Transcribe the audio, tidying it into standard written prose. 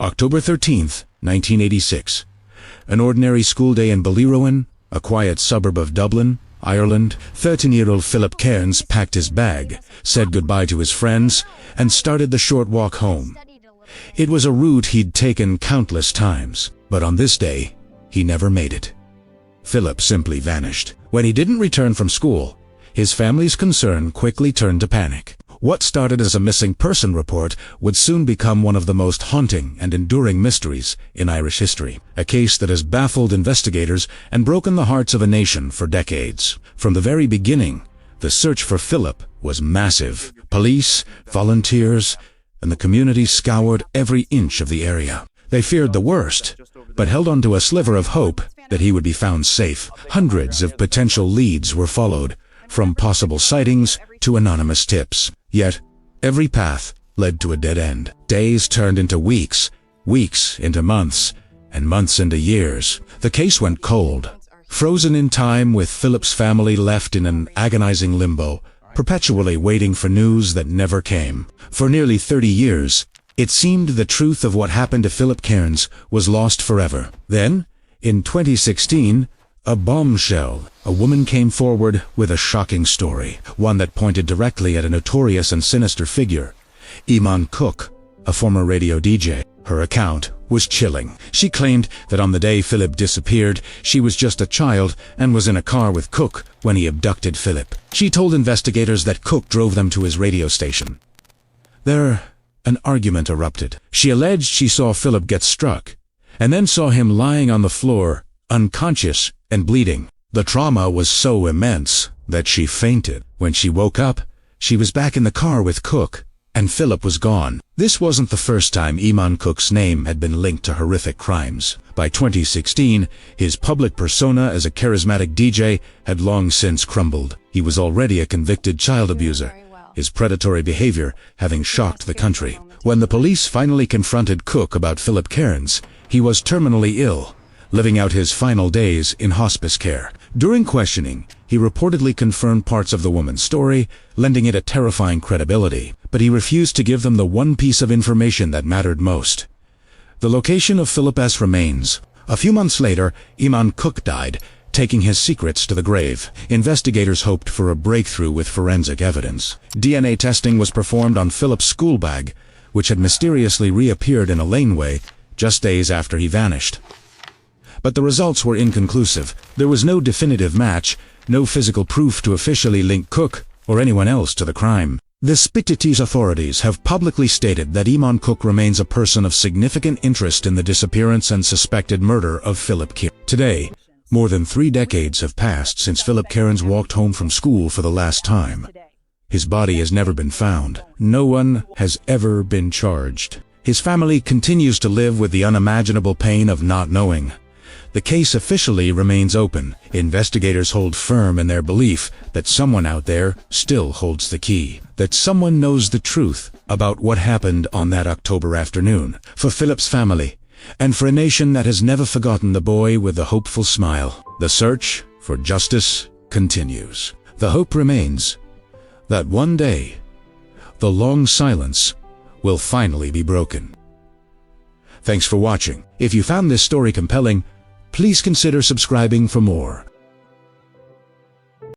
October 13th, 1986. An ordinary school day in Ballyrowan, a quiet suburb of Dublin, Ireland. 13-year-old Philip Cairns packed his bag, said goodbye to his friends, and started the short walk home. It was a route he'd taken countless times, but on this day, he never made it. Philip simply vanished. When he didn't return from school, his family's concern quickly turned to panic. What started as a missing person report would soon become one of the most haunting and enduring mysteries in Irish history, a case that has baffled investigators and broken the hearts of a nation for decades. From the very beginning, the search for Philip was massive. Police, volunteers, and the community scoured every inch of the area. They feared the worst, but held on to a sliver of hope that he would be found safe. Hundreds of potential leads were followed, from possible sightings to anonymous tips. Yet, every path led to a dead end. Days turned into weeks, weeks into months, and months into years. The case went cold, frozen in time, with Philip's family left in an agonizing limbo, perpetually waiting for news that never came. For nearly 30 years, it seemed the truth of what happened to Philip Cairns was lost forever. Then, in 2016, a bombshell. A woman came forward with a shocking story, one that pointed directly at a notorious and sinister figure, Eamon Cook, a former radio DJ. Her account was chilling. She claimed that on the day Philip disappeared, she was just a child and was in a car with Cook when he abducted Philip. She told investigators that Cook drove them to his radio station. There, an argument erupted. She alleged she saw Philip get struck, and then saw him lying on the floor, unconscious and bleeding. The trauma was so immense that she fainted. When she woke up, she was back in the car with Cook, and Philip was gone. This wasn't the first time Eamon Cook's name had been linked to horrific crimes. By 2016, his public persona as a charismatic DJ had long since crumbled. He was already a convicted child abuser, his predatory behavior having shocked the country. When the police finally confronted Cook about Philip Cairns, he was terminally ill, living out his final days in hospice care. During questioning, he reportedly confirmed parts of the woman's story, lending it a terrifying credibility, but he refused to give them the one piece of information that mattered most: the location of Philip's remains. A few months later, Eamon Cook died, taking his secrets to the grave. Investigators hoped for a breakthrough with forensic evidence. DNA testing was performed on Philip's school bag, which had mysteriously reappeared in a laneway just days after he vanished. But the results were inconclusive. There was no definitive match, no physical proof to officially link Cook or anyone else to the crime. The Spittities authorities have publicly stated that Eamon Cook remains a person of significant interest in the disappearance and suspected murder of Philip Cairns. Today, more than 3 decades have passed since Philip Cairns walked home from school for the last time. His body has never been found. No one has ever been charged. His family continues to live with the unimaginable pain of not knowing. The case officially remains open. Investigators hold firm in their belief that someone out there still holds the key, that someone knows the truth about what happened on that October afternoon. For Philip's family, and for a nation that has never forgotten the boy with the hopeful smile, the search for justice continues. The hope remains that one day, the long silence will finally be broken. Thanks for watching. If you found this story compelling, please consider subscribing for more.